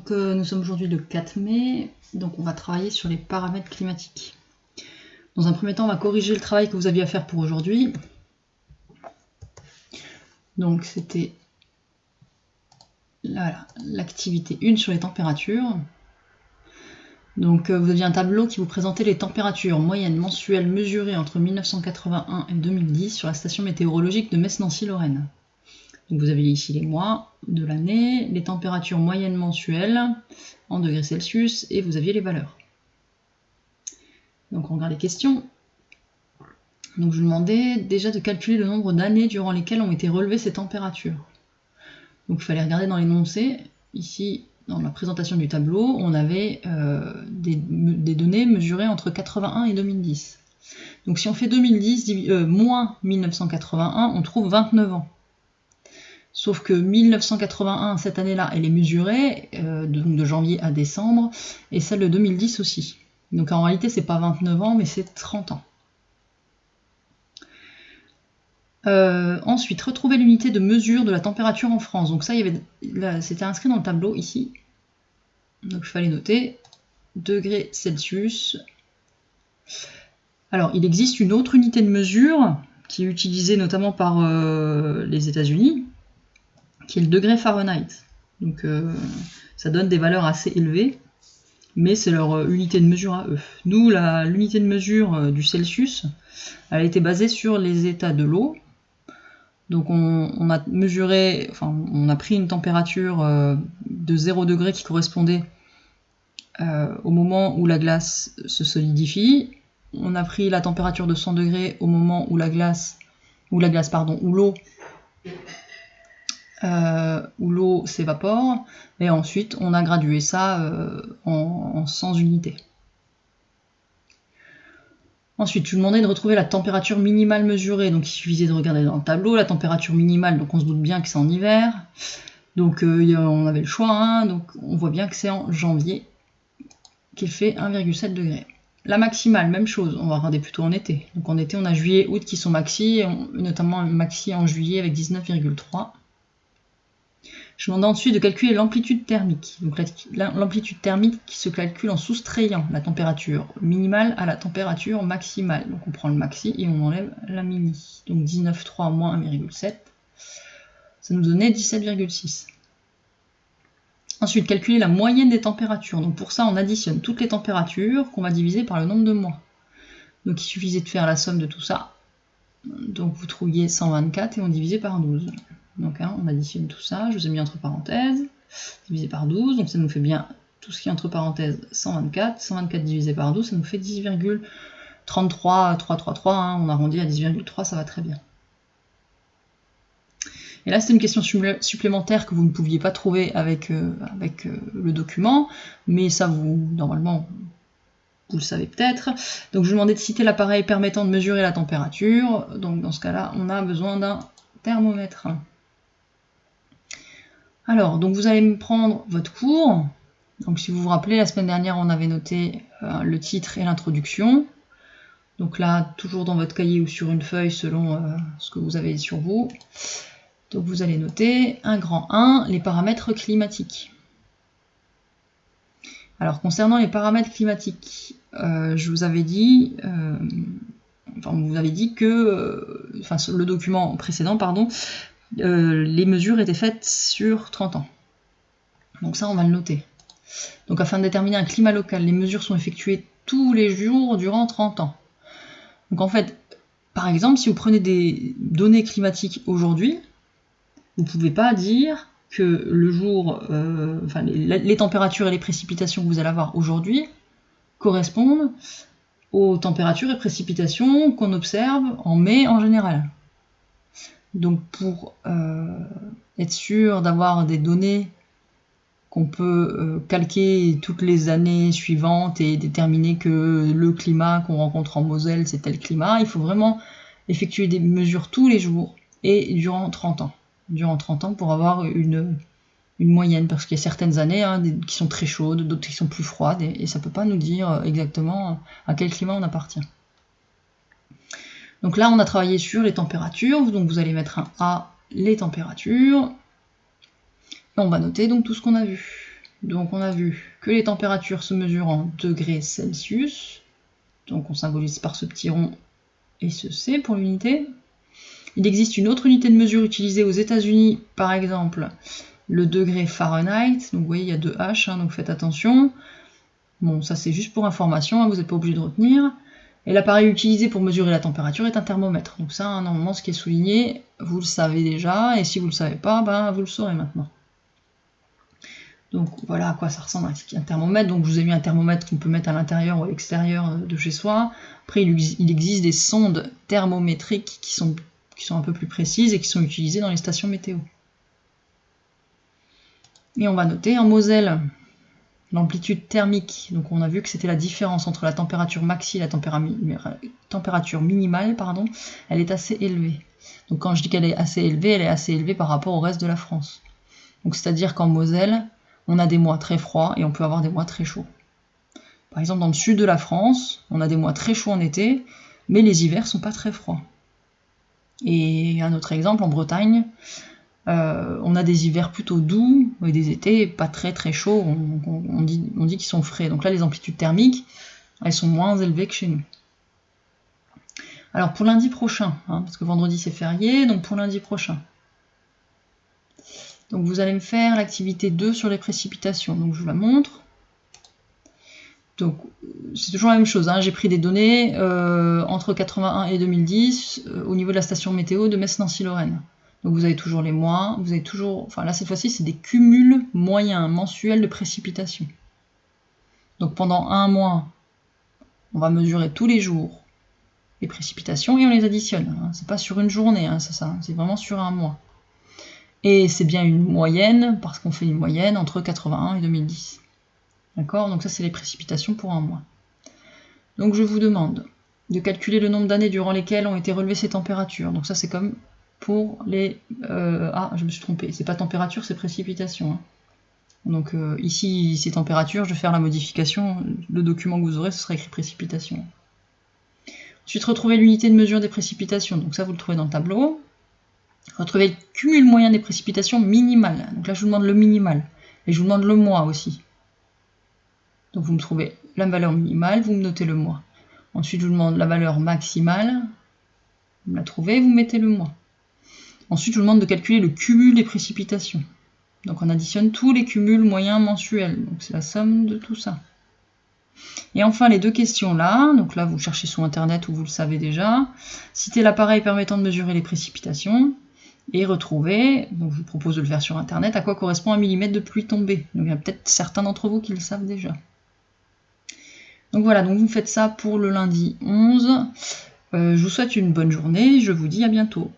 Donc nous sommes aujourd'hui le 4 mai, donc on va travailler sur les paramètres climatiques. Dans un premier temps, on va corriger le travail que vous aviez à faire pour aujourd'hui. Donc c'était l'activité 1 sur les températures. Donc vous aviez un tableau qui vous présentait les températures moyennes mensuelles mesurées entre 1981 et 2010 sur la station météorologique de Metz-Nancy-Lorraine. Donc vous aviez ici les mois de l'année, les températures moyennes mensuelles en degrés Celsius et vous aviez les valeurs. Donc on regarde les questions. Donc je vous demandais déjà de calculer le nombre d'années durant lesquelles ont été relevées ces températures. Donc il fallait regarder dans l'énoncé. Ici, dans la présentation du tableau, on avait des données mesurées entre 81 et 2010. Donc si on fait 2010 moins 1981, on trouve 29 ans. Sauf que 1981, cette année-là, elle est mesurée, donc de janvier à décembre, et celle de 2010 aussi. Donc en réalité, c'est pas 29 ans, mais c'est 30 ans. Ensuite, retrouver l'unité de mesure de la température en France. Donc ça, c'était inscrit dans le tableau ici. Donc il fallait noter degrés Celsius. Alors, il existe une autre unité de mesure qui est utilisée notamment par les États-Unis, qui est le degré Fahrenheit. Donc ça donne des valeurs assez élevées, mais c'est leur unité de mesure à eux. Nous, l'unité de mesure du Celsius, elle a été basée sur les états de l'eau. Donc on a mesuré, enfin on a pris une température de 0 degré qui correspondait au moment où la glace se solidifie. On a pris la température de 100 degrés au moment où l'eau s'évapore, et ensuite on a gradué ça en 100 unités. Ensuite, je vous demandais de retrouver la température minimale mesurée, donc il suffisait de regarder dans le tableau, la température minimale, donc on se doute bien que c'est en hiver, donc on avait le choix, hein, donc on voit bien que c'est en janvier qu'il fait 1,7 degré. La maximale, même chose, on va regarder plutôt en été. Donc en été, on a juillet, août qui sont maxi, notamment un maxi en juillet avec 19,3. Je vous demande ensuite de calculer l'amplitude thermique. Donc l'amplitude thermique qui se calcule en soustrayant la température minimale à la température maximale. Donc on prend le maxi et on enlève la mini. Donc 19,3 moins 1,7, ça nous donnait 17,6. Ensuite, calculer la moyenne des températures. Donc pour ça, on additionne toutes les températures qu'on va diviser par le nombre de mois. Donc il suffisait de faire la somme de tout ça. Donc vous trouviez 124 et on divisait par 12. Donc on additionne tout ça, je vous ai mis entre parenthèses, divisé par 12, donc ça nous fait bien tout ce qui est entre parenthèses 124. 124 divisé par 12, ça nous fait 10,33333, on arrondit à 10,3, ça va très bien. Et là, c'est une question supplémentaire que vous ne pouviez pas trouver avec le document, mais ça, normalement, vous le savez peut-être. Donc, je vous demandais de citer l'appareil permettant de mesurer la température. Donc, dans ce cas-là, on a besoin d'un thermomètre. Alors, donc vous allez me prendre votre cours. Donc, si vous vous rappelez, la semaine dernière, on avait noté le titre et l'introduction. Donc là, toujours dans votre cahier ou sur une feuille, selon ce que vous avez sur vous. Donc vous allez noter un grand 1, les paramètres climatiques. Alors concernant les paramètres climatiques, je vous avais dit, que, le document précédent, pardon, les mesures étaient faites sur 30 ans. Donc ça, on va le noter. Donc afin de déterminer un climat local, les mesures sont effectuées tous les jours durant 30 ans. Donc en fait, par exemple, si vous prenez des données climatiques aujourd'hui, vous ne pouvez pas dire que le jour, les températures et les précipitations que vous allez avoir aujourd'hui correspondent aux températures et précipitations qu'on observe en mai en général. Donc pour être sûr d'avoir des données qu'on peut calquer toutes les années suivantes et déterminer que le climat qu'on rencontre en Moselle, c'est tel climat, il faut vraiment effectuer des mesures tous les jours et durant 30 ans. Durant 30 ans pour avoir une moyenne, parce qu'il y a certaines années qui sont très chaudes, d'autres qui sont plus froides, et ça ne peut pas nous dire exactement à quel climat on appartient. Donc là, on a travaillé sur les températures, donc vous allez mettre un A, les températures, et on va noter donc tout ce qu'on a vu. Donc on a vu que les températures se mesurent en degrés Celsius. Donc on symbolise par ce petit rond et ce C pour l'unité. Il existe une autre unité de mesure utilisée aux États-Unis, par exemple, le degré Fahrenheit. Donc vous voyez, il y a 2 H, hein, donc faites attention. Bon, ça c'est juste pour information, hein, vous n'êtes pas obligé de retenir. Et l'appareil utilisé pour mesurer la température est un thermomètre. Donc ça, hein, normalement, ce qui est souligné, vous le savez déjà, et si vous ne le savez pas, ben, vous le saurez maintenant. Donc voilà à quoi ça ressemble un thermomètre. Donc je vous ai mis un thermomètre qu'on peut mettre à l'intérieur ou à l'extérieur de chez soi. Après, il existe des sondes thermométriques qui sont un peu plus précises et qui sont utilisées dans les stations météo. Et on va noter en Moselle l'amplitude thermique. Donc on a vu que c'était la différence entre la température maxi et la température minimale, pardon. Elle est assez élevée. Donc quand je dis qu'elle est assez élevée, elle est assez élevée par rapport au reste de la France. Donc c'est-à-dire qu'en Moselle, on a des mois très froids et on peut avoir des mois très chauds. Par exemple, dans le sud de la France, on a des mois très chauds en été, mais les hivers sont pas très froids. Et un autre exemple, en Bretagne, on a des hivers plutôt doux et des étés pas très très chauds, on dit qu'ils sont frais. Donc là, les amplitudes thermiques, elles sont moins élevées que chez nous. Alors pour lundi prochain, hein, parce que vendredi c'est férié, donc pour lundi prochain. Donc vous allez me faire l'activité 2 sur les précipitations. Donc je vous la montre. Donc c'est toujours la même chose, hein. J'ai pris des données entre 81 et 2010 au niveau de la station météo de Metz-Nancy-Lorraine. Donc vous avez toujours les mois, vous avez toujours, enfin là cette fois-ci c'est des cumuls moyens mensuels de précipitations. Donc pendant un mois, on va mesurer tous les jours les précipitations et on les additionne. Hein. C'est pas sur une journée, hein, c'est vraiment sur un mois. Et c'est bien une moyenne, parce qu'on fait une moyenne entre 81 et 2010. D'accord? Donc ça, c'est les précipitations pour un mois. Donc je vous demande de calculer le nombre d'années durant lesquelles ont été relevées ces températures. Donc ça, c'est comme pour les... Ah, je me suis trompée. C'est pas température, c'est précipitation. Hein. Donc ici, c'est température. Je vais faire la modification. Le document que vous aurez, ce sera écrit précipitation. Ensuite, retrouvez l'unité de mesure des précipitations. Donc ça, vous le trouvez dans le tableau. Retrouvez le cumul moyen des précipitations minimales. Donc là, je vous demande le minimal. Et je vous demande le mois aussi. Donc vous me trouvez la valeur minimale, vous me notez le mois. Ensuite, je vous demande la valeur maximale. Vous me la trouvez, vous mettez le mois. Ensuite, je vous demande de calculer le cumul des précipitations. Donc on additionne tous les cumuls moyens mensuels. Donc c'est la somme de tout ça. Et enfin, les deux questions là. Donc là, vous cherchez sur Internet ou vous le savez déjà. Citez l'appareil permettant de mesurer les précipitations. Et retrouver, donc je vous propose de le faire sur Internet, à quoi correspond un millimètre de pluie tombée. Donc il y a peut-être certains d'entre vous qui le savent déjà. Donc voilà, donc vous faites ça pour le lundi 11. Je vous souhaite une bonne journée, je vous dis à bientôt.